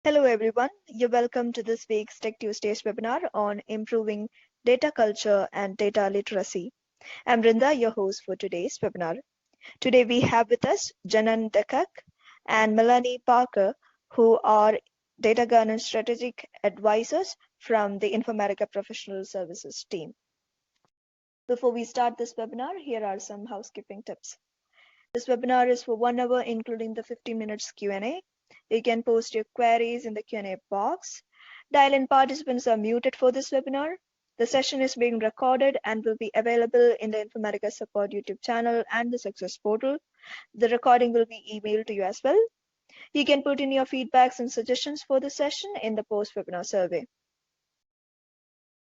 Hello everyone, you're welcome to this week's Tech Tuesdays webinar on improving data culture and data literacy. I'm Brinda, your host for today's webinar. Today we have with us Janan Dekak and Melanie Parker, who are data governance strategic advisors from the Informatica Professional Services team. Before we start this webinar, here are some housekeeping tips. This webinar is for 1 hour, including the 50 minutes Q&A. You can post your queries in the Q&A box. Dial-in participants are muted for this webinar. The session is being recorded and will be available in the Informatica Support YouTube channel and the Success portal. The recording will be emailed to you as well. You can put in your feedbacks and suggestions for the session in the post-webinar survey.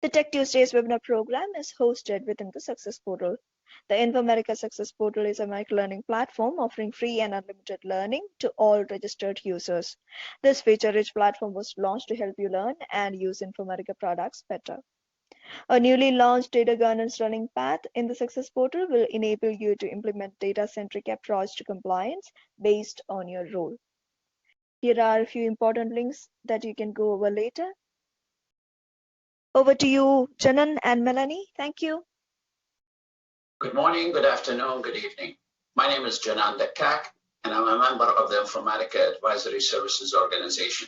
The Tech Tuesdays webinar program is hosted within the Success portal. The Informatica Success portal is a microlearning platform offering free and unlimited learning to all registered users. This feature-rich platform was launched to help you learn and use Informatica products better. A newly launched data governance learning path in the Success portal will enable you to implement data-centric approach to compliance based on your role. Here are a few important links that you can go over later. Over to you, Janan and Melanie. Thank you. Good morning, good afternoon, good evening. My name is Janan Dekak, and I'm a member of the Informatica Advisory Services Organization.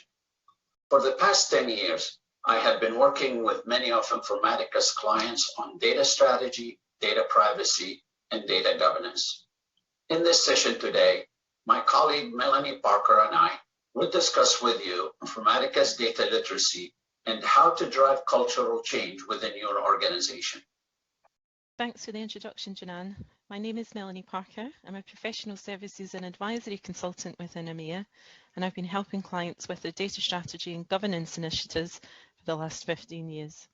For the past 10 years, I have been working with many of Informatica's clients on data strategy, data privacy, and data governance. In this session today, my colleague Melanie Parker and I will discuss with you Informatica's data literacy and how to drive cultural change within your organization. Thanks for the introduction, Janan. My name is Melanie Parker. I'm a professional services and advisory consultant within EMEA, and I've been helping clients with their data strategy and governance initiatives for the last 15 years.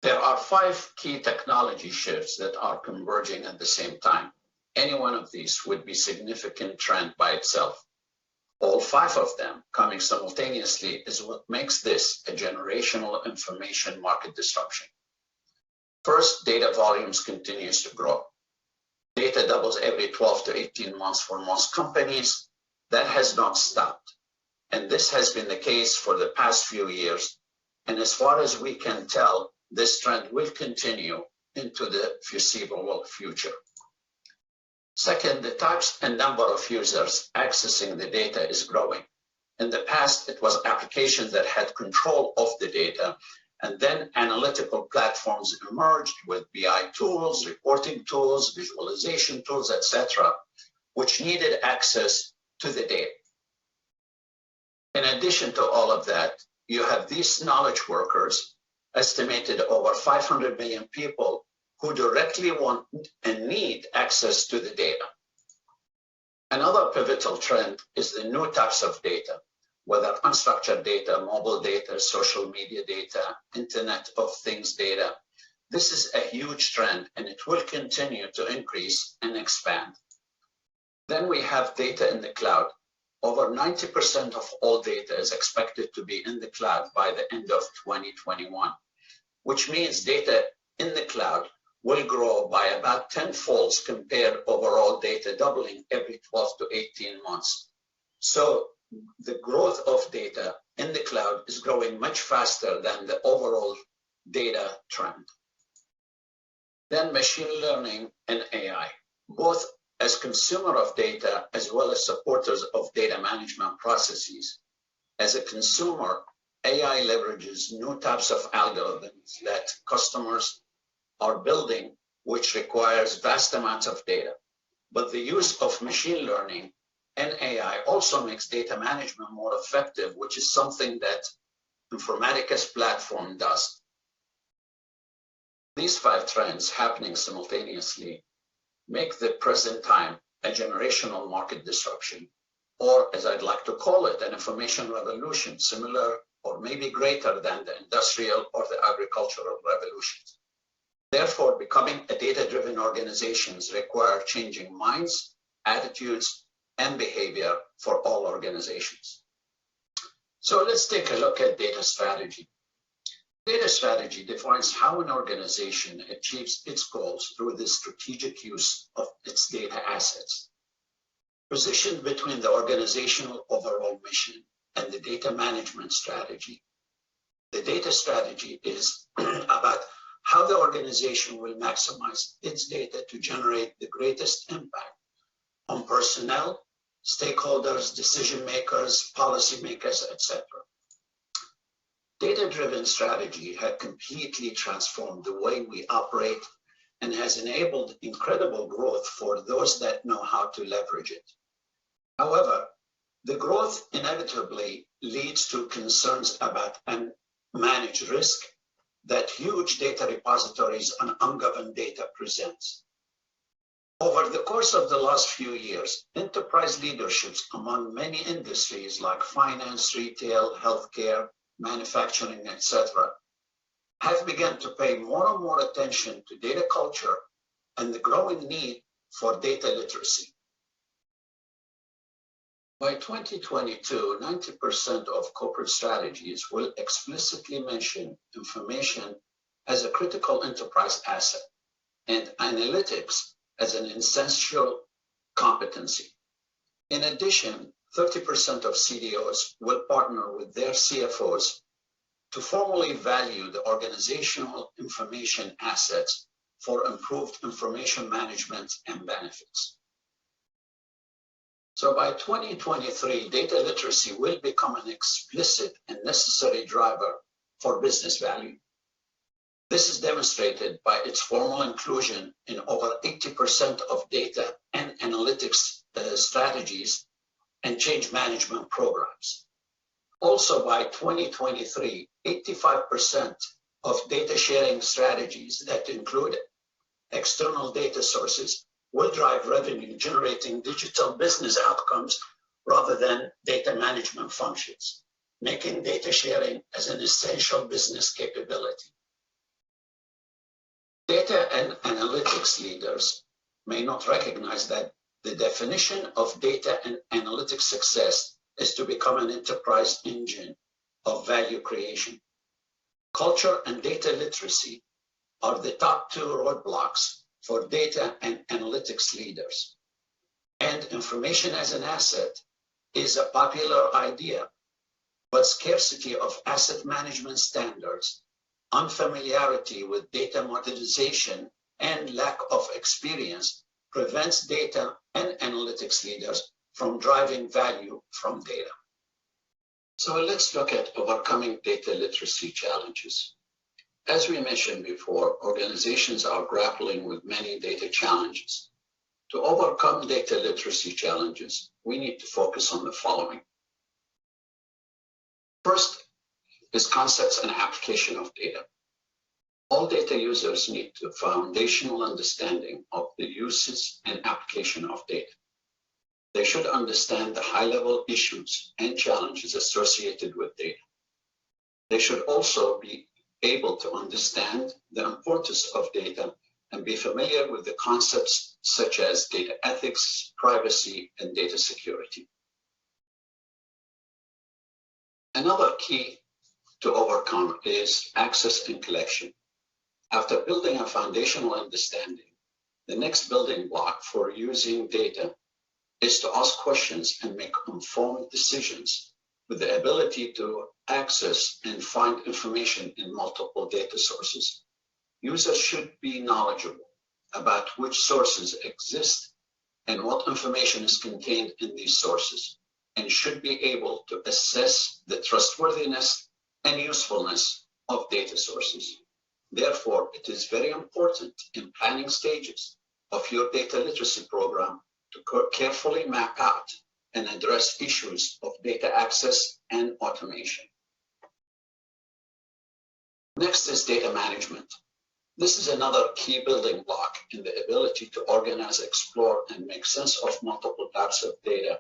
There are 5 key technology shifts that are converging at the same time. Any one of these would be a significant trend by itself. All 5 of them coming simultaneously is what makes this a generational information market disruption. First, data volumes continues to grow. Data doubles every 12 to 18 months for most companies. That has not stopped. And this has been the case for the past few years. And as far as we can tell, this trend will continue into the foreseeable future. Second, the types and number of users accessing the data is growing. In the past, it was applications that had control of the data, and then analytical platforms emerged with BI tools, reporting tools, visualization tools, etc., which needed access to the data. In addition to all of that, you have these knowledge workers, estimated over 500 million people, who directly want and need access to the data. Another pivotal trend is the new types of data, whether unstructured data, mobile data, social media data, Internet of Things data. This is a huge trend, and it will continue to increase and expand. Then we have data in the cloud. Over 90% of all data is expected to be in the cloud by the end of 2021, which means data in the cloud will grow by about 10-fold compared overall data doubling every 12 to 18 months. So the growth of data in the cloud is growing much faster than the overall data trend. Then machine learning and AI, both as consumer of data as well as supporters of data management processes. As a consumer, AI leverages new types of algorithms that customers are building, which requires vast amounts of data. But the use of machine learning and AI also makes data management more effective, which is something that Informatica's platform does. These 5 trends happening simultaneously make the present time a generational market disruption, or as I'd like to call it, an information revolution, similar or maybe greater than the industrial or the agricultural revolutions. Therefore, becoming a data-driven organizations require changing minds, attitudes, and behavior for all organizations. So let's take a look at data strategy. Data strategy defines how an organization achieves its goals through the strategic use of its data assets. Positioned between the organizational overall mission and the data management strategy. The data strategy is about how the organization will maximize its data to generate the greatest impact on personnel, stakeholders, decision makers, policymakers, etc. Data-driven strategy has completely transformed the way we operate and has enabled incredible growth for those that know how to leverage it. However, the growth inevitably leads to concerns about unmanaged risk that huge data repositories and ungoverned data presents. Over the course of the last few years, enterprise leaderships among many industries like finance, retail, healthcare, manufacturing, etc., have begun to pay more and more attention to data culture and the growing need for data literacy. By 2022, 90% of corporate strategies will explicitly mention information as a critical enterprise asset and analytics as an essential competency. In addition, 30% of CDOs will partner with their CFOs to formally value the organizational information assets for improved information management and benefits. So by 2023, data literacy will become an explicit and necessary driver for business value. This is demonstrated by its formal inclusion in over 80% of data and analytics strategies and change management programs. Also by 2023, 85% of data sharing strategies that include external data sources will drive revenue generating digital business outcomes rather than data management functions, making data sharing as an essential business capability. Data and analytics leaders may not recognize that the definition of data and analytics success is to become an enterprise engine of value creation. Culture and data literacy are the top two roadblocks for data and analytics leaders. And information as an asset is a popular idea, but scarcity of asset management standards, unfamiliarity with data modernization, and lack of experience prevents data and analytics leaders from driving value from data. So let's look at overcoming data literacy challenges. As we mentioned before, organizations are grappling with many data challenges. To overcome data literacy challenges, we need to focus on the following. First is concepts and application of data. All data users need a foundational understanding of the uses and application of data. They should understand the high-level issues and challenges associated with data. They should also be able to understand the importance of data and be familiar with the concepts such as data ethics, privacy, and data security. Another key to overcome is access and collection. After building a foundational understanding, the next building block for using data is to ask questions and make informed decisions with the ability to access and find information in multiple data sources. Users should be knowledgeable about which sources exist and what information is contained in these sources, and should be able to assess the trustworthiness and usefulness of data sources. Therefore, it is very important in planning stages of your data literacy program to carefully map out and address issues of data access and automation. Next is data management. This is another key building block in the ability to organize, explore, and make sense of multiple types of data,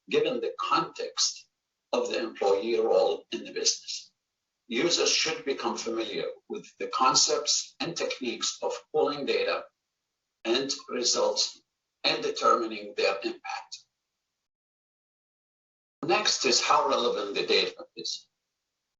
given the context of the employee role in the business. Users should become familiar with the concepts and techniques of pulling data and results and determining their impact. Next is how relevant the data is.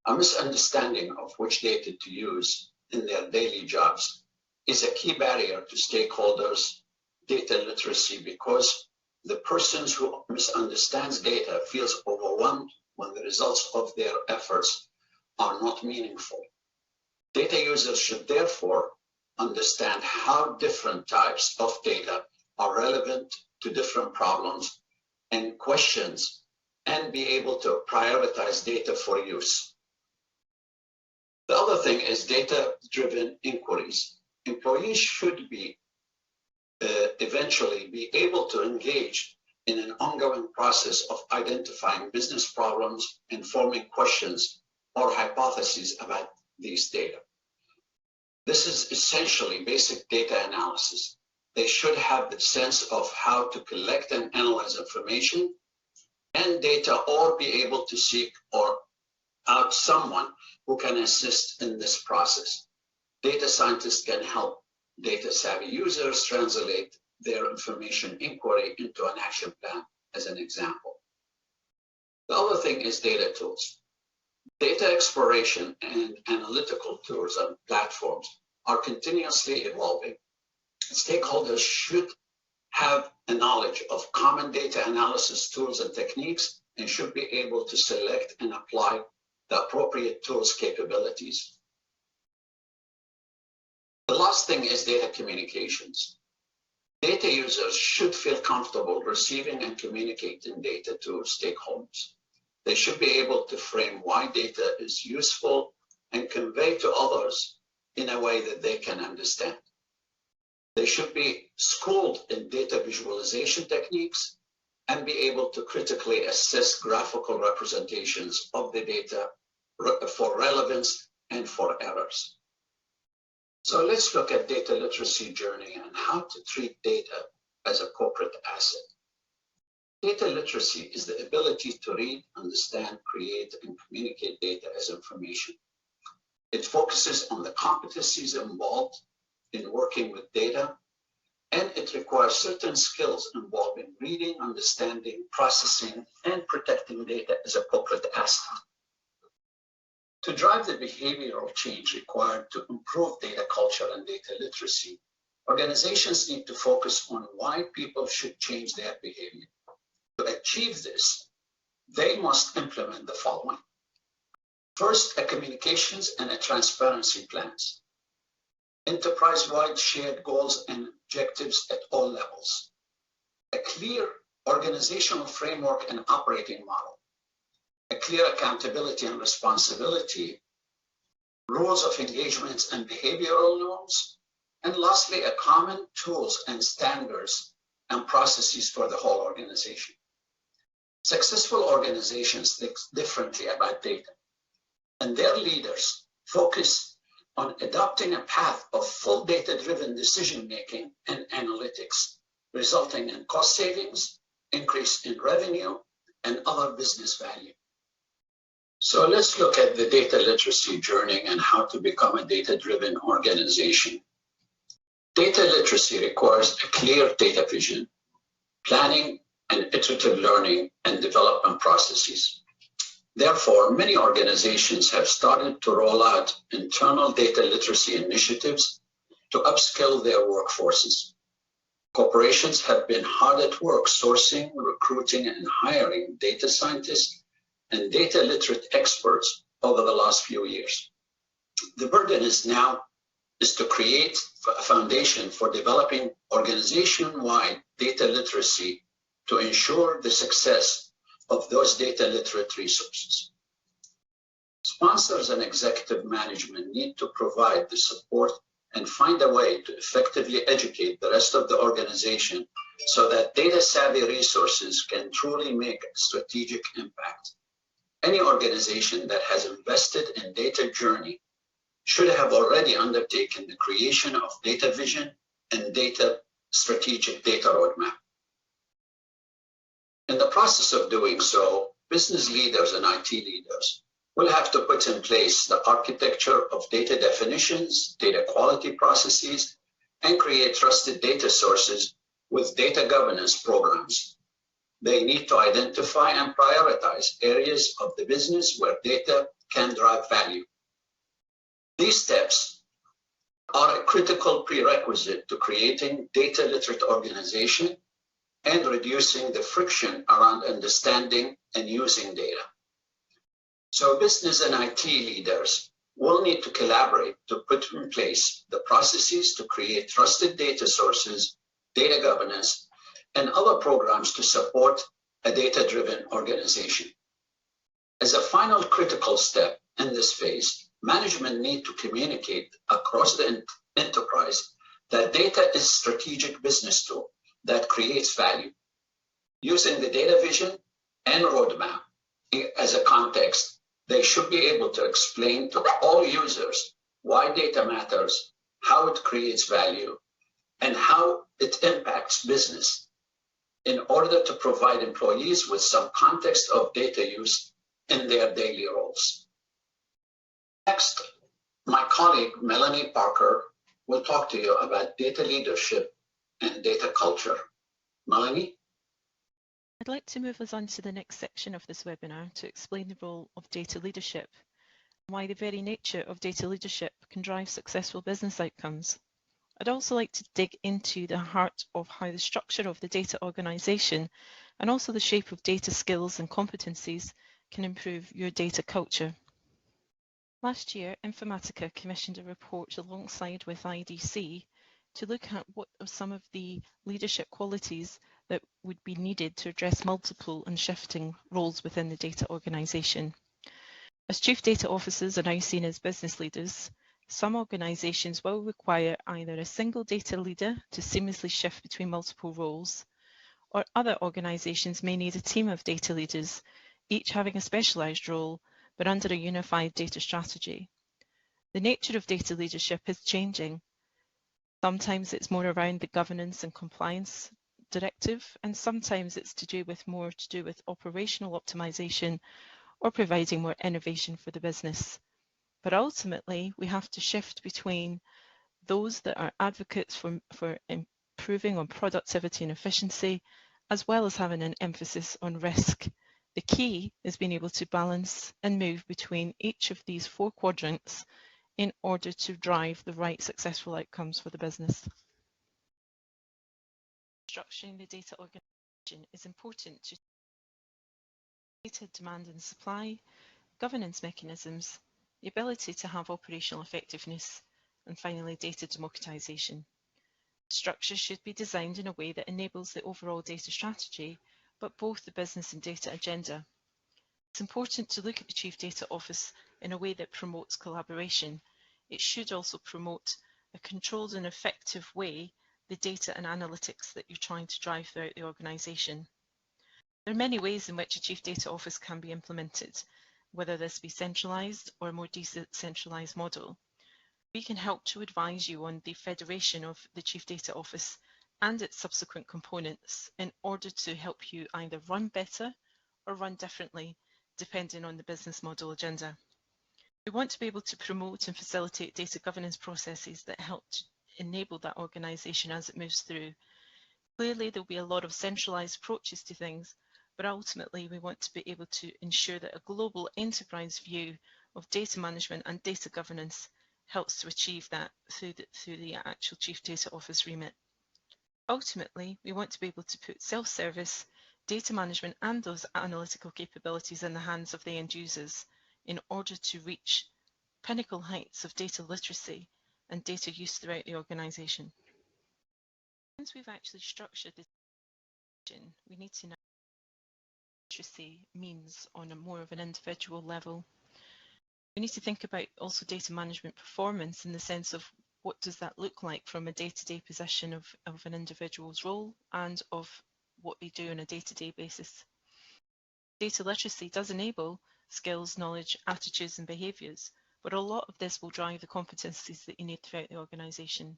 A misunderstanding of which data to use in their daily jobs is a key barrier to stakeholders' data literacy, because the person who misunderstands data feels overwhelmed when the results of their efforts are not meaningful. Data users should therefore understand how different types of data are relevant to different problems and questions, and be able to prioritize data for use. The other thing is data-driven inquiries. Employees should be eventually be able to engage in an ongoing process of identifying business problems and forming questions or hypotheses about these data. This is essentially basic data analysis. They should have the sense of how to collect and analyze information and data, or be able to seek or out someone who can assist in this process. Data scientists can help data-savvy users translate their information inquiry into an action plan, as an example. The other thing is data tools. Data exploration and analytical tools and platforms are continuously evolving. Stakeholders should have a knowledge of common data analysis tools and techniques, and should be able to select and apply the appropriate tools capabilities. The last thing is data communications. Data users should feel comfortable receiving and communicating data to stakeholders. They should be able to frame why data is useful and convey to others in a way that they can understand. They should be schooled in data visualization techniques and be able to critically assess graphical representations of the data for relevance and for errors. So let's look at data literacy journey and how to treat data as a corporate asset. Data literacy is the ability to read, understand, create, and communicate data as information. It focuses on the competencies involved in working with data, and it requires certain skills involving reading, understanding, processing, and protecting data as a corporate asset. To drive the behavioral change required to improve data culture and data literacy, organizations need to focus on why people should change their behavior. To achieve this, they must implement the following. First, a communications and a transparency plans. Enterprise-wide shared goals and objectives at all levels. A clear organizational framework and operating model. A clear accountability and responsibility, rules of engagements and behavioral norms, and lastly, a common tools and standards and processes for the whole organization. Successful organizations think differently about data, and their leaders focus on adopting a path of full data-driven decision-making and analytics, resulting in cost savings, increase in revenue, and other business value. So let's look at the data literacy journey and how to become a data-driven organization. Data literacy requires a clear data vision, planning and iterative learning and development processes. Therefore, many organizations have started to roll out internal data literacy initiatives to upskill their workforces. Corporations have been hard at work sourcing, recruiting, and hiring data scientists and data literate experts over the last few years. The burden is to create a foundation for developing organization-wide data literacy to ensure the success of those data literate resources. Sponsors and executive management need to provide the support and find a way to effectively educate the rest of the organization so that data-savvy resources can truly make a strategic impact. Any organization that has invested in data journey should have already undertaken the creation of data vision and strategic data roadmap. In the process of doing so, business leaders and IT leaders will have to put in place the architecture of data definitions, data quality processes, and create trusted data sources with data governance programs. They need to identify and prioritize areas of the business where data can drive value. These steps are a critical prerequisite to creating data literate organization and reducing the friction around understanding and using data. So business and IT leaders will need to collaborate to put in place the processes to create trusted data sources, data governance, and other programs to support a data-driven organization. As a final critical step in this phase, management need to communicate across the enterprise that data is a strategic business tool that creates value. Using the data vision and roadmap as a context, they should be able to explain to all users why data matters, how it creates value, and how it impacts business in order to provide employees with some context of data use in their daily roles. Next, my colleague Melanie Parker will talk to you about data leadership and data culture. Melanie? I'd like to move us on to the next section of this webinar to explain the role of data leadership and why the very nature of data leadership can drive successful business outcomes. I'd also like to dig into the heart of how the structure of the data organization and also the shape of data skills and competencies can improve your data culture. Last year, Informatica commissioned a report alongside with IDC to look at what are some of the leadership qualities that would be needed to address multiple and shifting roles within the data organization. As Chief Data Officers are now seen as business leaders, some organizations will require either a single data leader to seamlessly shift between multiple roles, or other organizations may need a team of data leaders, each having a specialized role, but under a unified data strategy. The nature of data leadership is changing. Sometimes it's more around the governance and compliance directive, and sometimes it's more to do with operational optimization or providing more innovation for the business. But ultimately, we have to shift between those that are advocates for improving on productivity and efficiency, as well as having an emphasis on risk. The key is being able to balance and move between each of these four quadrants in order to drive the right successful outcomes for the business. Structuring the data organization is important to data demand and supply, governance mechanisms, the ability to have operational effectiveness, and finally data democratization. Structure should be designed in a way that enables the overall data strategy, but both the business and data agenda. It's important to look at the Chief Data Office in a way that promotes collaboration. It should also promote a controlled and effective way the data and analytics that you're trying to drive throughout the organization. There are many ways in which a Chief Data Office can be implemented, whether this be centralized or a more decentralized model. We can help to advise you on the federation of the Chief Data Office and its subsequent components in order to help you either run better or run differently, depending on the business model agenda. We want to be able to promote and facilitate data governance processes that help to enable that organization as it moves through. Clearly, there'll be a lot of centralized approaches to things, but ultimately we want to be able to ensure that a global enterprise view of data management and data governance helps to achieve that through the actual Chief Data Office remit. Ultimately, we want to be able to put self-service, data management and those analytical capabilities in the hands of the end users in order to reach pinnacle heights of data literacy and data use throughout the organization. Once we've actually structured this, we need to know what literacy means on a more of an individual level. We need to think about also data management performance in the sense of what does that look like from a day-to-day position of an individual's role and of what they do on a day-to-day basis. Data literacy does enable skills, knowledge, attitudes and behaviours, but a lot of this will drive the competencies that you need throughout the organisation. In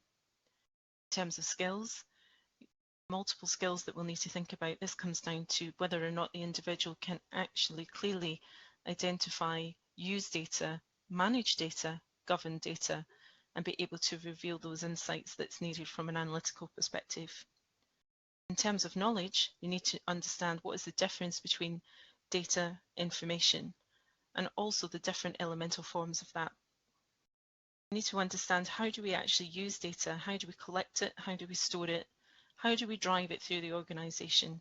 terms of skills, multiple skills that we'll need to think about. This comes down to whether or not the individual can actually clearly identify, use data, manage data, govern data, and be able to reveal those insights that's needed from an analytical perspective. In terms of knowledge, you need to understand what is the difference between data, information, and also the different elemental forms of that. We need to understand how do we actually use data, how do we collect it, how do we store it, how do we drive it through the organization,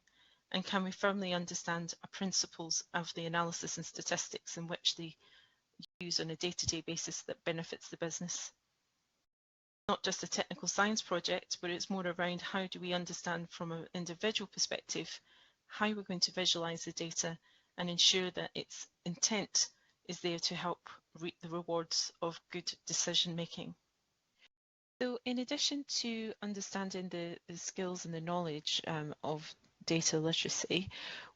And can we firmly understand the principles of the analysis and statistics in which they use on a day-to-day basis that benefits the business? Not just a technical science project, but it's more around how do we understand from an individual perspective how we're going to visualize the data and ensure that its intent is there to help reap the rewards of good decision making. So in addition to understanding the skills and the knowledge of data literacy,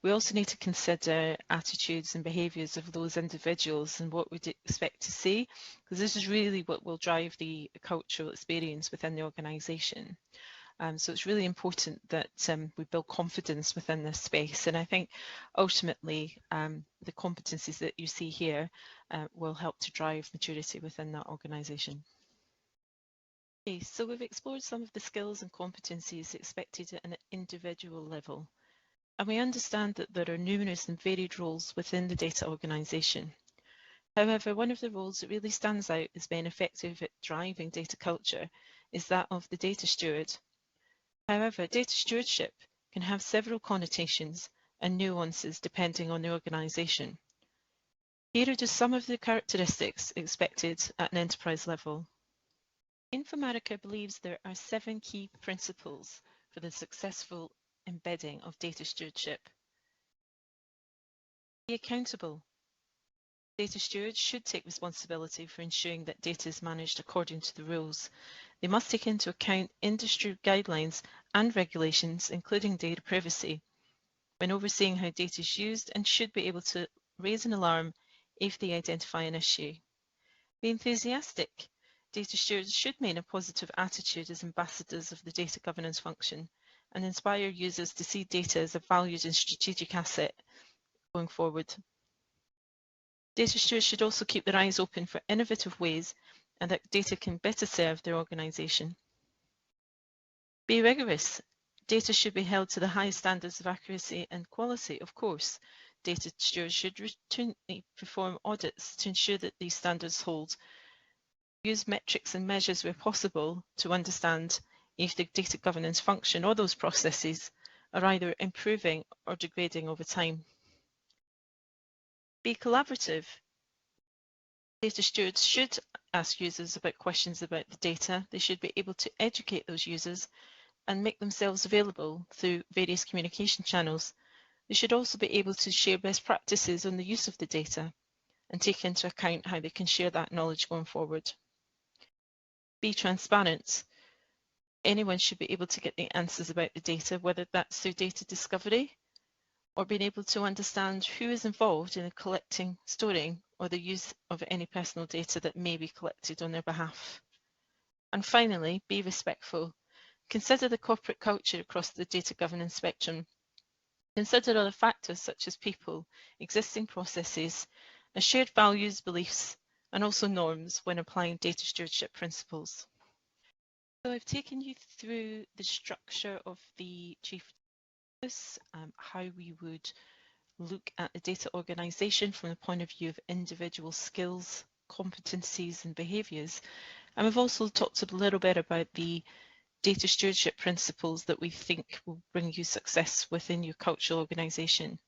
we also need to consider attitudes and behaviours of those individuals and what we'd expect to see, because this is really what will drive the cultural experience within the organisation. So it's really important that we build confidence within this space, and I think ultimately the competencies that you see here will help to drive maturity within that organisation. Okay, so we've explored some of the skills and competencies expected at an individual level, and we understand that there are numerous and varied roles within the data organisation. However, one of the roles that really stands out as being effective at driving data culture is that of the data steward. However, data stewardship can have several connotations and nuances depending on the organisation. Here are just some of the characteristics expected at an enterprise level. Informatica believes there are 7 key principles for the successful embedding of data stewardship. Be accountable. Data stewards should take responsibility for ensuring that data is managed according to the rules. They must take into account industry guidelines and regulations, including data privacy, when overseeing how data is used, and should be able to raise an alarm if they identify an issue. Be enthusiastic. Data stewards should maintain a positive attitude as ambassadors of the data governance function and inspire users to see data as a valued and strategic asset going forward. Data stewards should also keep their eyes open for innovative ways and that data can better serve their organisation. Be rigorous. Data should be held to the highest standards of accuracy and quality. Of course, data stewards should routinely perform audits to ensure that these standards hold. Use metrics and measures where possible to understand if the data governance function or those processes are either improving or degrading over time. Be collaborative. Data stewards should ask users about questions about the data. They should be able to educate those users and make themselves available through various communication channels. They should also be able to share best practices on the use of the data and take into account how they can share that knowledge going forward. Be transparent. Anyone should be able to get the answers about the data, whether that's through data discovery or being able to understand who is involved in the collecting, storing, or the use of any personal data that may be collected on their behalf. And finally, be respectful. Consider the corporate culture across the data governance spectrum. Consider other factors such as people, existing processes, and shared values, beliefs, and also norms when applying data stewardship principles. So I've taken you through the structure of the Chief Office, how we would look at the data organisation from the point of view of individual skills, competencies and behaviours. And we've also talked a little bit about the data stewardship principles that we think will bring you success within your cultural organisation.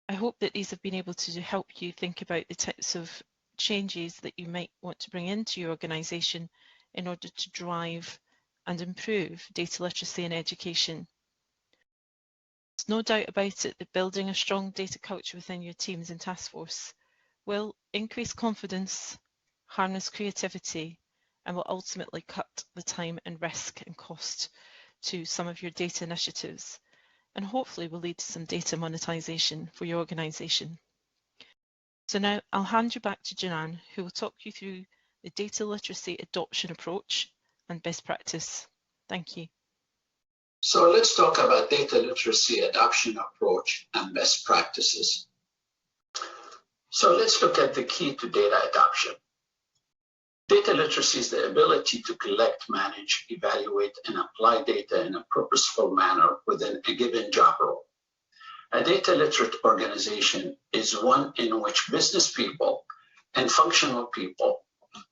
I hope that these have been able to help you think about the types of changes that you might want to bring into your organisation in order to drive and improve data literacy and education. There's no doubt about it that building a strong data culture within your teams and task force will increase confidence, harness creativity, and will ultimately cut the time and risk and cost to some of your data initiatives, and hopefully will lead to some data monetization for your organisation. So now I'll hand you back to Janan, who will talk you through the data literacy adoption approach and best practice. Thank you. So let's talk about data literacy adoption approach and best practices. So let's look at the key to data adoption. Data literacy is the ability to collect, manage, evaluate, and apply data in a purposeful manner within a given job role. A data literate organization is one in which business people and functional people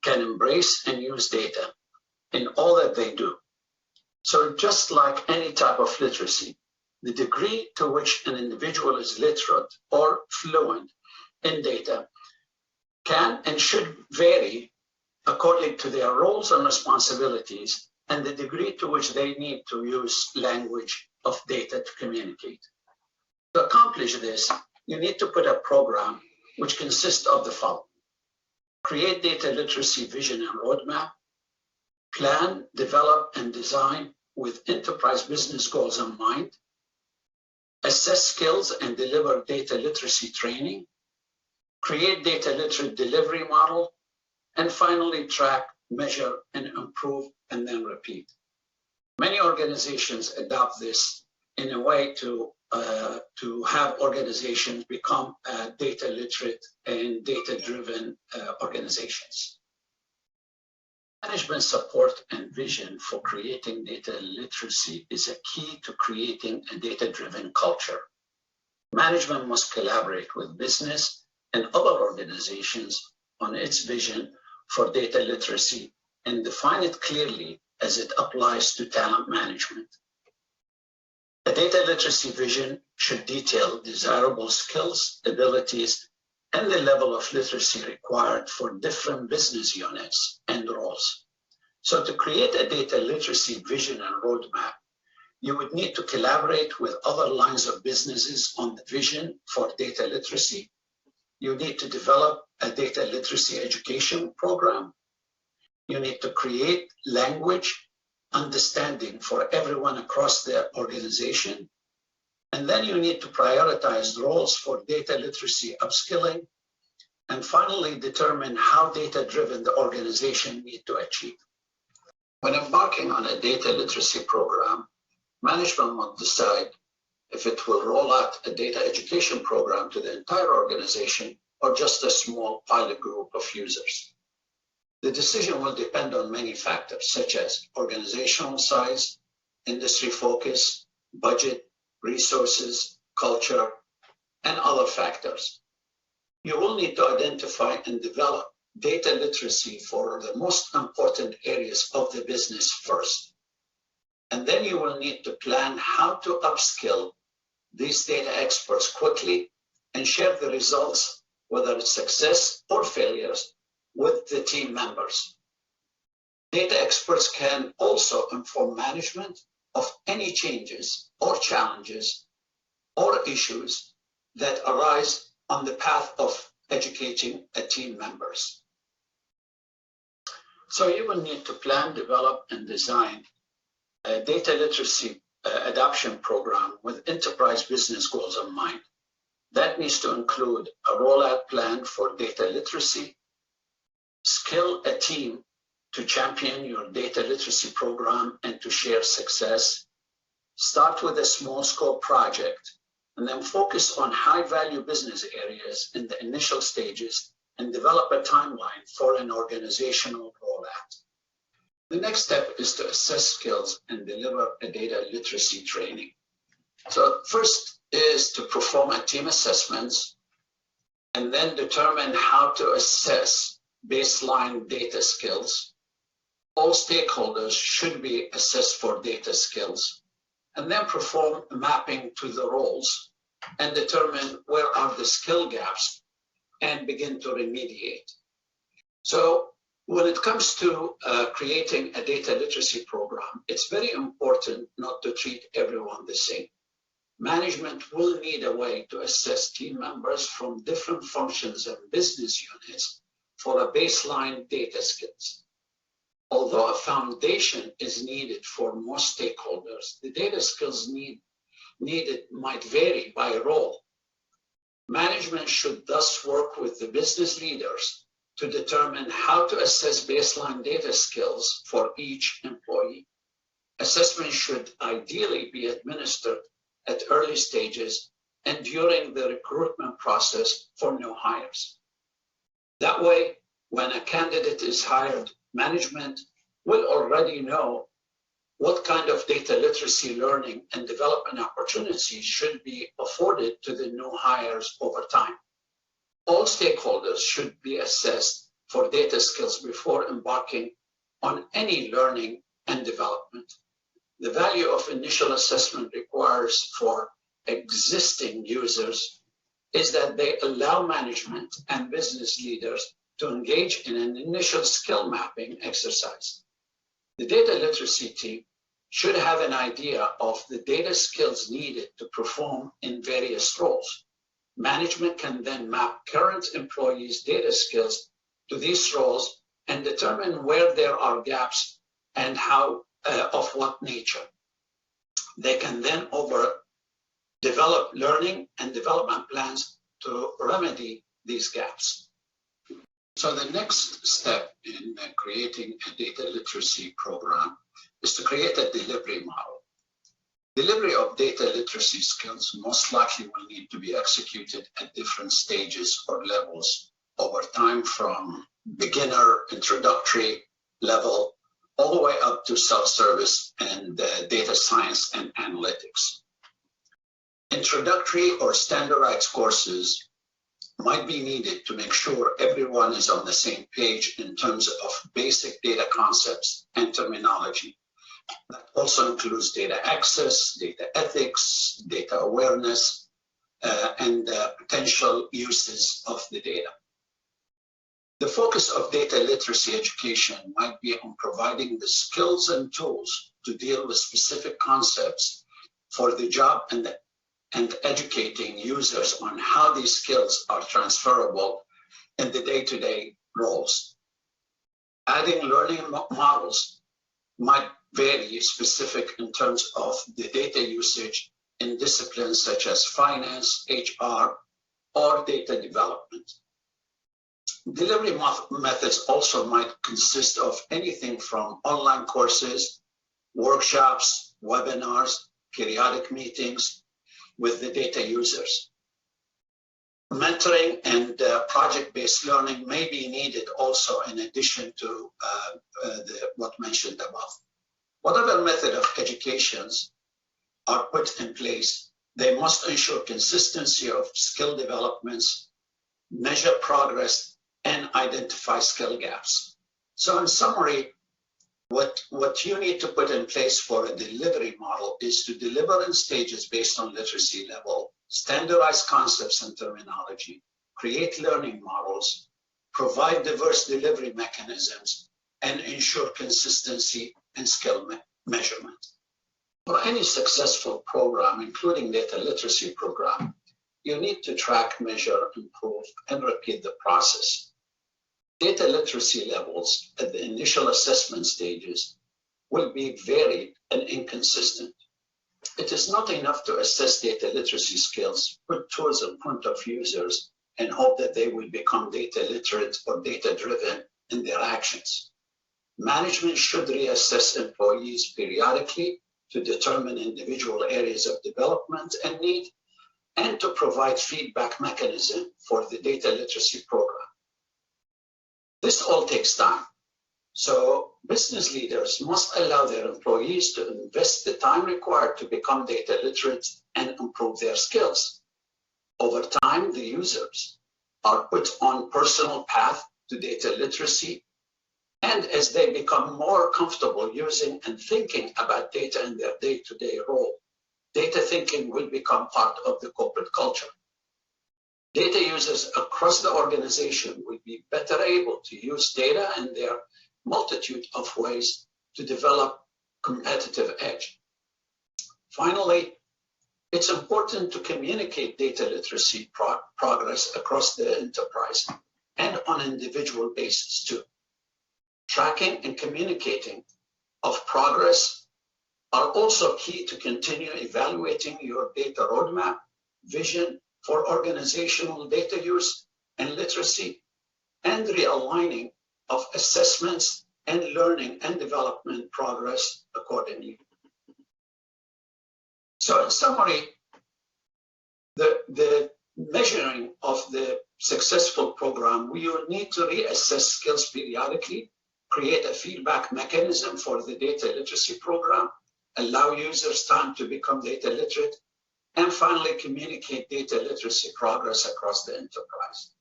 can embrace and use data in all that they do. So just like any type of literacy, The degree to which an individual is literate or fluent in data can and should vary according to their roles and responsibilities and the degree to which they need to use language of data to communicate. To accomplish this, you need to put a program which consists of the following: create data literacy vision and roadmap, plan, develop, and design with enterprise business goals in mind, assess skills and deliver data literacy training, create data literate delivery model, and finally track, measure, and improve, and then repeat. Many organizations adopt this in a way to have organizations become data literate and data-driven organizations. Management support and vision for creating data literacy is a key to creating a data-driven culture. Management must collaborate with business and other organizations on its vision for data literacy and define it clearly as it applies to talent management. A data literacy vision should detail desirable skills, abilities, and the level of literacy required for different business units and roles. So to create a data literacy vision and roadmap, you would need to collaborate with other lines of businesses on the vision for data literacy. You need to develop a data literacy education program. You need to create language understanding for everyone across the organization. And then you need to prioritize roles for data literacy upskilling. And finally, determine how data-driven the organization need to achieve. When embarking on a data literacy program, management must decide if it will roll out a data education program to the entire organization or just a small pilot group of users. The decision will depend on many factors, such as organizational size, industry focus, budget, resources, culture, and other factors. You will need to identify and develop data literacy for the most important areas of the business first. And then you will need to plan how to upskill these data experts quickly and share the results, whether it's success or failures, with the team members. Data experts can also inform management of any changes or challenges or issues that arise on the path of educating a team members. So you will need to plan, develop, and design a data literacy adoption program with enterprise business goals in mind. That needs to include a rollout plan for data literacy, skill a team to champion your data literacy program and to share success, start with a small scope project, and then focus on high value business areas in the initial stages and develop a timeline for an organizational rollout. The next step is to assess skills and deliver a data literacy training. So first is to perform a team assessments and then determine how to assess baseline data skills. All stakeholders should be assessed for data skills, and then perform a mapping to the roles and determine where are the skill gaps and begin to remediate. So when it comes to creating a data literacy program, it's very important not to treat everyone the same. Management will need a way to assess team members from different functions and business units for a baseline data skills. Although a foundation is needed for most stakeholders, the data skills needed might vary by role. Management should thus work with the business leaders to determine how to assess baseline data skills for each employee. Assessment should ideally be administered at early stages and during the recruitment process for new hires. That way, when a candidate is hired, management will already know what kind of data literacy learning and development opportunities should be afforded to the new hires over time. All stakeholders should be assessed for data skills before embarking on any learning and development. the value of initial assessment requires for existing users is that they allow management and business leaders to engage in an initial skill mapping exercise. The data literacy team should have an idea of the data skills needed to perform in various roles. Management can then map current employees' data skills to these roles and determine where there are gaps and how, of what nature. They can then develop learning and development plans to remedy these gaps. So the next step in creating a data literacy program is to create a delivery model. Delivery of data literacy skills most likely will need to be executed at different stages or levels over time, from beginner introductory level all the way up to self-service and data science and analytics. Introductory or standardized courses might be needed to make sure everyone is on the same page in terms of basic data concepts and terminology. That also includes data access, data ethics, data awareness, and potential uses of the data. The focus of data literacy education might be on providing the skills and tools to deal with specific concepts for the job and educating users on how these skills are transferable in the day-to-day roles. Adding learning models might vary specific in terms of the data usage in disciplines such as finance, HR, or data development. Delivery methods also might consist of anything from online courses, workshops, webinars, periodic meetings with the data users. Mentoring and project-based learning may be needed also in addition to what mentioned above. Whatever method of educations are put in place, they must ensure consistency of skill developments, measure progress, and identify skill gaps. So in summary, what you need to put in place for a delivery model is to deliver in stages based on literacy level, standardize concepts and terminology, create learning models, provide diverse delivery mechanisms, and ensure consistency and skill measurement. For any successful program, including data literacy program, you need to track, measure, improve, and repeat the process. Data literacy levels at the initial assessment stages will be varied and inconsistent. It is not enough to assess data literacy skills, put tools in front of users, and hope that they will become data literate or data-driven in their actions. Management should reassess employees periodically to determine individual areas of development and need, and to provide feedback mechanism for the data literacy program. This all takes time. So business leaders must allow their employees to invest the time required to become data literate and improve their skills. Over time, the users are put on personal path to data literacy, and as they become more comfortable using and thinking about data in their day-to-day role, data thinking will become part of the corporate culture. Data users across the organization will be better able to use data in their multitude of ways to develop competitive edge. Finally, it's important to communicate data literacy progress across the enterprise and on an individual basis too. Tracking and communicating of progress are also key to continue evaluating your data roadmap, vision for organizational data use and literacy, and realigning of assessments and learning and development progress accordingly. So in summary, the measuring of the successful program, we will need to reassess skills periodically, create a feedback mechanism for the data literacy program, allow users time to become data literate, and finally communicate data literacy progress across the enterprise.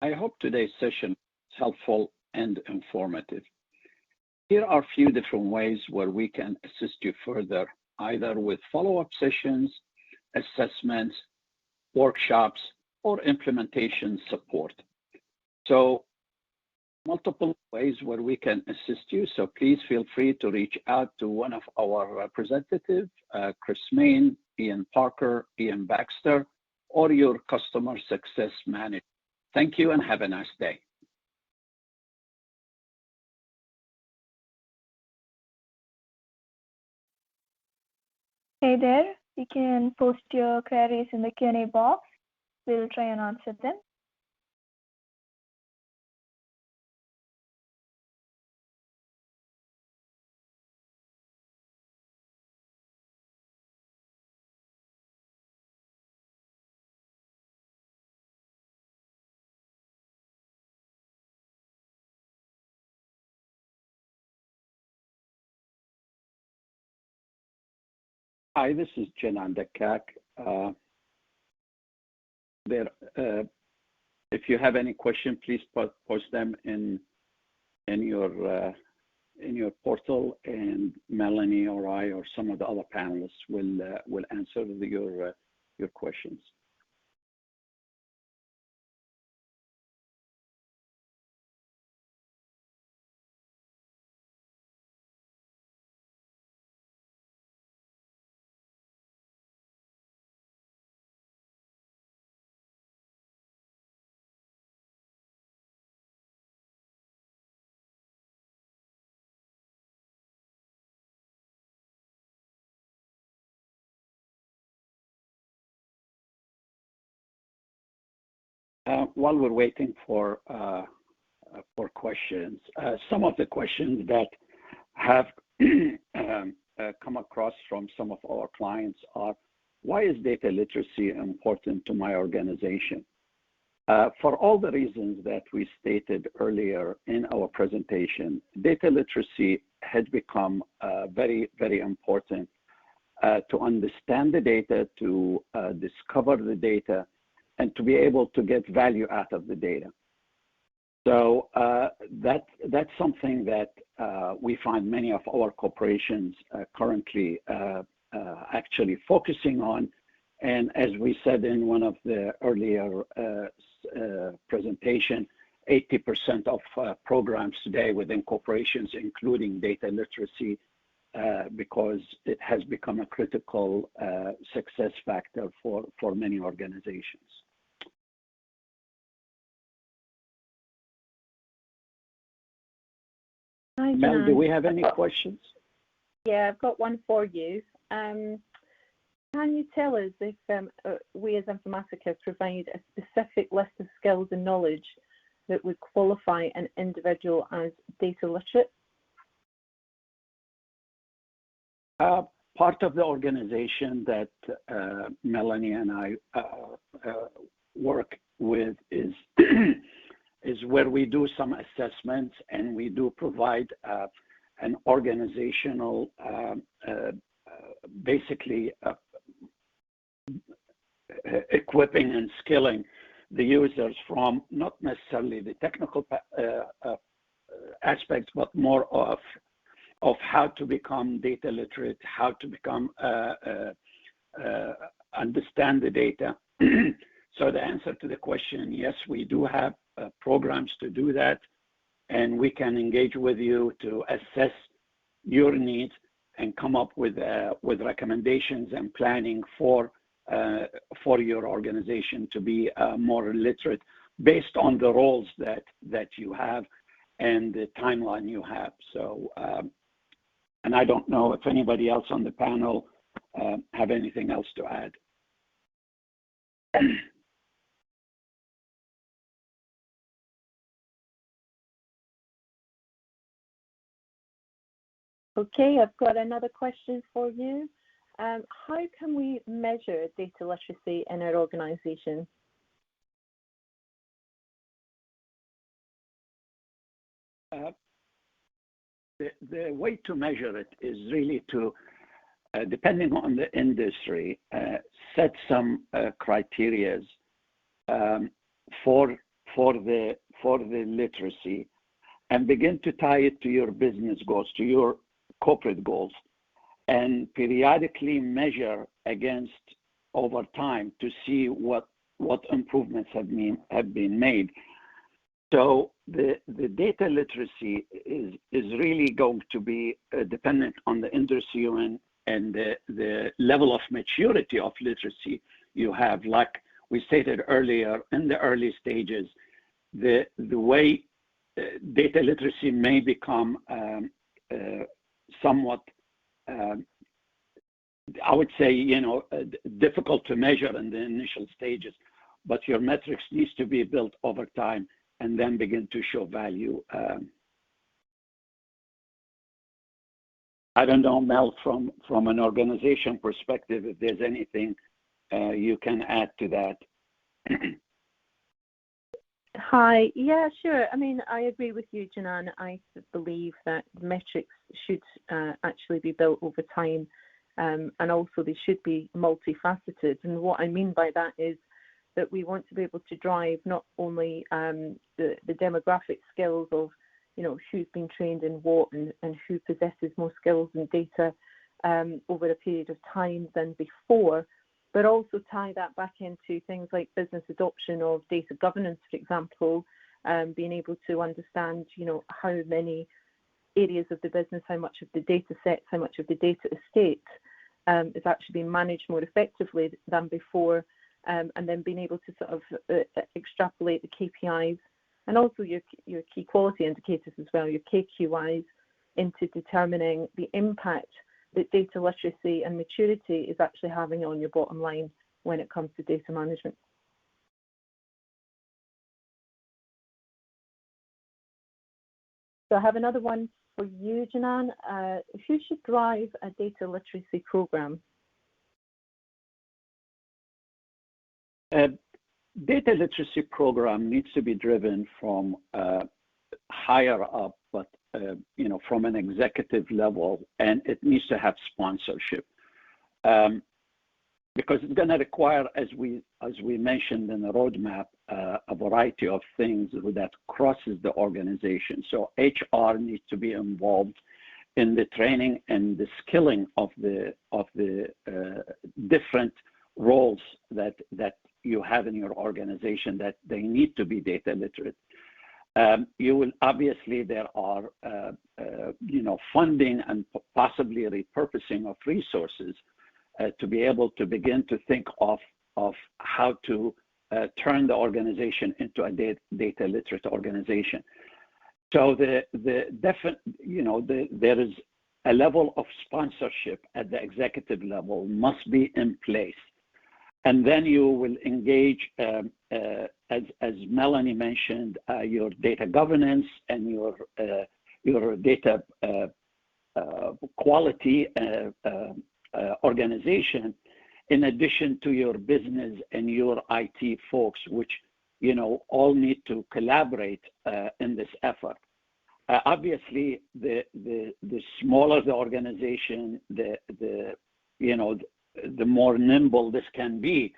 I hope today's session is helpful and informative. Here are a few different ways where we can assist you further, either with follow-up sessions, assessments, workshops, or implementation support. So multiple ways where we can assist you. So please feel free to reach out to one of our representatives, Chris Main, Ian Parker, Ian Baxter, or your customer success manager. Thank you and have a nice day. Hey there, you can post your queries in the Q&A box. We'll try and answer them. Hi, this is Janan Dakak. If you have any question, please post them in your portal, and Melanie or I or some of the other panelists will answer your questions. While we're waiting for questions, some of the questions that have come across from some of our clients are, why is data literacy important to my organization? For all the reasons that we stated earlier in our presentation, data literacy has become very, very important to understand the data, to discover the data, and to be able to get value out of the data. So that's something that we find many of our corporations currently actually focusing on. And as we said in one of the earlier presentation, 80% of programs today within corporations, including data literacy, because it has become a critical success factor for many organizations. Hi, Mel, do we have any questions? Yeah, I've got one for you. Can you tell us if we as informatics provide a specific list of skills and knowledge that would qualify an individual as data literate? Part of the organization that Melanie and I work with is is where we do some assessments, and we do provide an organizational, basically equipping and skilling the users from not necessarily the technical aspects, but more of how to become data literate, how to become understand the data. So the answer to the question, yes, we do have programs to do that, and we can engage with you to assess your needs and come up with recommendations and planning for your organization to be more literate based on the roles that you have and the timeline you have. So, and I don't know if anybody else on the panel have anything else to add. Okay, I've got another question for you. How can we measure data literacy in our organization? The way to measure it is really to, depending on the industry, set some criteria for the literacy. and begin to tie it to your business goals, to your corporate goals, and periodically measure against over time to see what improvements have been made. So the data literacy is really going to be dependent on the industry you're in and the level of maturity of literacy you have. Like we stated earlier, in the early stages, the way data literacy may become somewhat, I would say, difficult to measure in the initial stages, but your metrics needs to be built over time and then begin to show value. I don't know, Mel, from an organization perspective, if there's anything you can add to that. Hi, yeah, sure. I mean, I agree with you, Janan. I believe that metrics should actually be built over time, and also they should be multifaceted. And what I mean by that is that we want to be able to drive not only the demographic skills of, who's been trained in what and who possesses more skills and data over a period of time than before, but also tie that back into things like business adoption of data governance, for example, being able to understand, how many areas of the business, how much of the data sets, how much of the data estate is actually being managed more effectively than before, and then being able to sort of extrapolate the KPIs and also your key quality indicators as well, your KQIs, into determining the impact that data literacy and maturity is actually having on your bottom line when it comes to data management. So I have another one for you, Janan. Who should drive a data literacy program? Data literacy program needs to be driven from higher up, but from an executive level, and it needs to have sponsorship because it's going to require, as we mentioned in the roadmap, a variety of things that crosses the organization. So HR needs to be involved in the training and the skilling of the different roles that you have in your organization, that they need to be data literate. You will obviously, there are funding and possibly repurposing of resources to be able to begin to think of how to turn the organization into a data literate organization. So there is a level of sponsorship at the executive level must be in place. And then you will engage, as Melanie mentioned, your data governance and your data quality organization, in addition to your business and your IT folks, which all need to collaborate in this effort. Obviously, the smaller the organization, the more nimble this can be.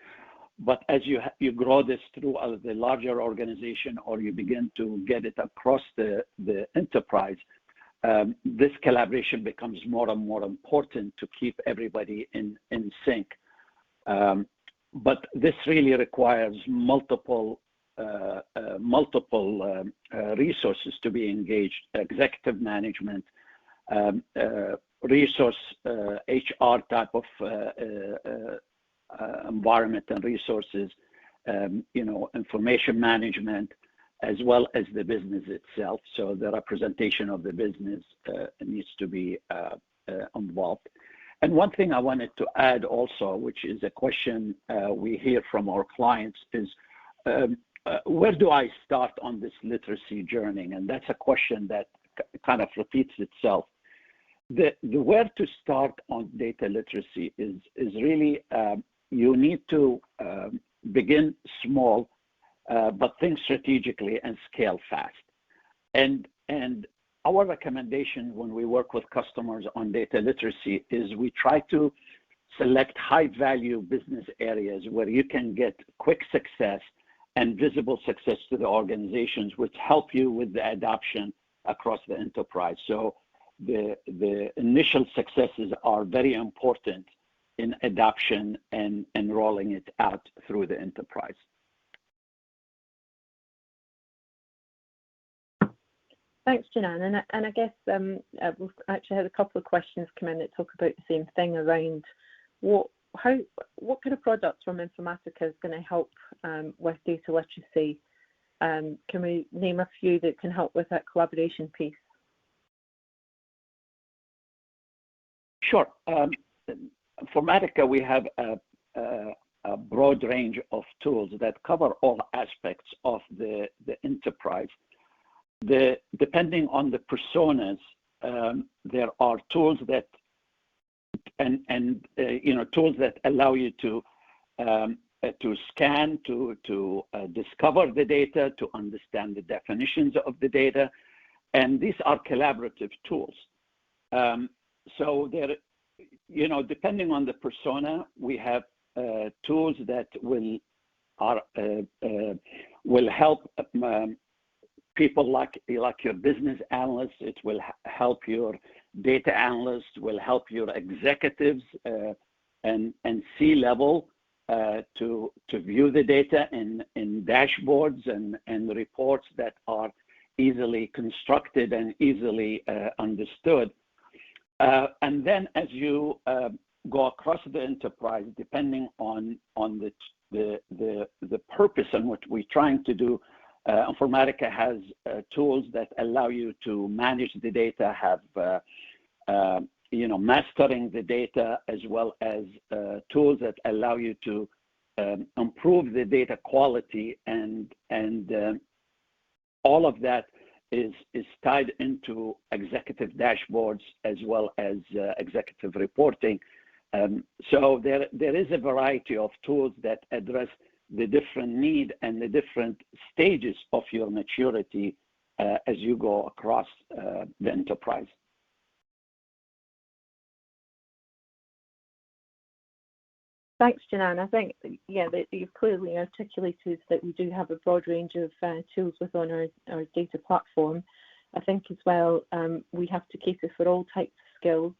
But as you grow this through the larger organization, or you begin to get it across the enterprise, this collaboration becomes more and more important to keep everybody in sync. But this really requires multiple resources to be engaged: executive management, resource HR type of environment and resources, information management, as well as the business itself. So the representation of the business needs to be involved. And one thing I wanted to add also, which is a question we hear from our clients, is where do I start on this literacy journey? And that's a question that kind of repeats itself. The where to start on data literacy is really you need to begin small, but think strategically and scale fast. And our recommendation when we work with customers on data literacy is we try to select high value business areas where you can get quick success and visible success to the organizations, which help you with the adoption across the enterprise. So the initial successes are very important in adoption and rolling it out through the enterprise. Thanks, Janan. And I guess we've actually had a couple of questions come in that talk about the same thing around what kind of products from Informatica is going to help with data literacy. Can we name a few that can help with that collaboration piece? Sure. Informatica, we have a broad range of tools that cover all aspects of the enterprise. Depending on the personas, there are tools that tools that allow you to scan, to discover the data, to understand the definitions of the data, and these are collaborative tools. So there, depending on the persona, we have tools that will help people like your business analysts. It will help your data analysts, will help your executives and C-level to view the data in dashboards and reports that are easily constructed and easily understood. And then as you go across the enterprise, depending on the purpose and what we're trying to do, Informatica has tools that allow you to manage the data, have mastering the data, as well as tools that allow you to improve the data quality, and all of that is tied into executive dashboards as well as executive reporting. So there is a variety of tools that address the different need and the different stages of your maturity as you go across the enterprise. Thanks, Janan. I think, yeah, that you've clearly articulated that we do have a broad range of tools within our data platform. I think as well, we have to cater for all types of skills.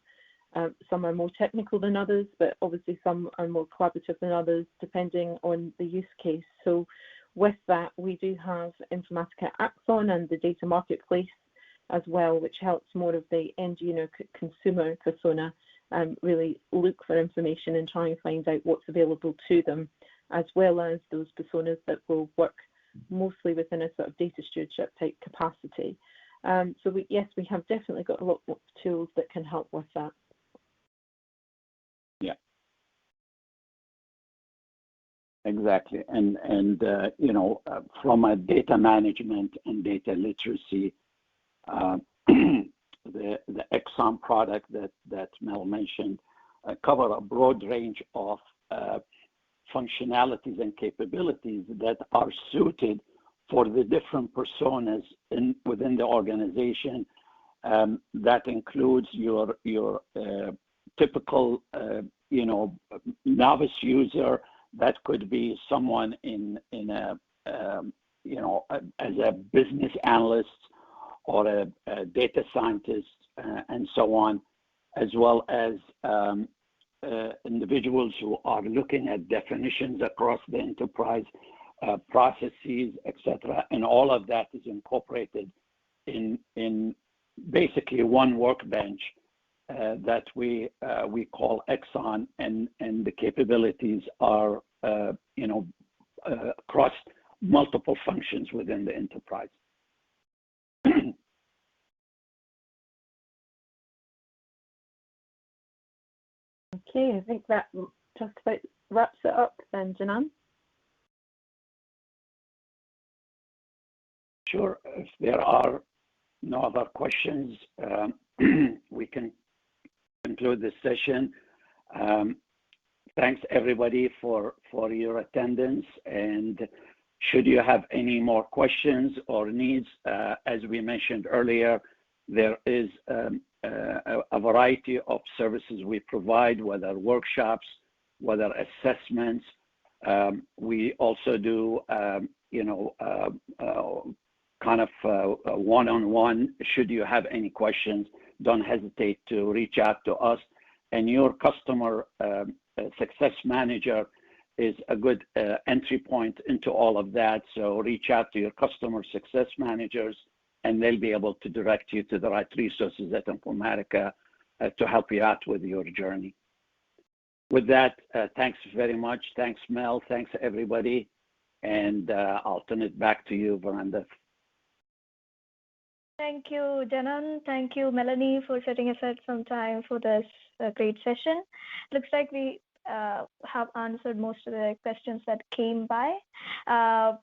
Some are more technical than others, but obviously some are more collaborative than others, depending on the use case. So with that, we do have Informatica Axon and the data marketplace as well, which helps more of the end user consumer persona really look for information and try and find out what's available to them, as well as those personas that will work mostly within a sort of data stewardship type capacity. So yes, we have definitely got a lot of tools that can help with that. Yeah, exactly. And from a data management and data literacy, the Exxon product that Mel mentioned cover a broad range of functionalities and capabilities that are suited for the different personas within the organization. That includes your typical novice user. That could be someone in a as a business analyst or a data scientist and so on, as well as individuals who are looking at definitions across the enterprise, processes, etc. And all of that is incorporated in basically one workbench that we call Exxon, and the capabilities are across multiple functions within the enterprise. Okay, I think that just about wraps it up then, Janan. Sure. If there are no other questions, we can conclude this session. Thanks everybody for your attendance, and should you have any more questions or needs, as we mentioned earlier, there is a variety of services we provide, whether workshops, whether assessments. We also do kind of one-on-one. Should you have any questions, don't hesitate to reach out to us. And your customer success manager is a good entry point into all of that. So reach out to your customer success managers, and they'll be able to direct you to the right resources at Informatica to help you out with your journey. With that, thanks very much. Thanks, Mel. Thanks, everybody. And I'll turn it back to you, Veranda. Thank you, Janan. Thank you, Melanie, for setting aside some time for this great session. Looks like we have answered most of the questions that came by. I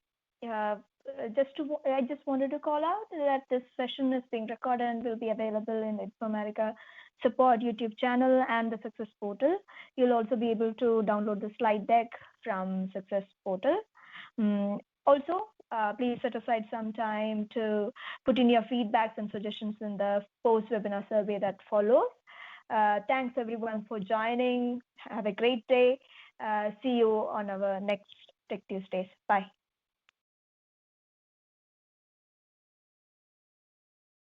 just wanted to call out that this session is being recorded and will be available in the Informatica Support YouTube channel and the Success Portal. You'll also be able to download the slide deck from Success Portal. Also, please set aside some time to put in your feedbacks and suggestions in the post-webinar survey that follows. Thanks everyone for joining. Have a great day. See you on our next Tech Tuesdays. Bye.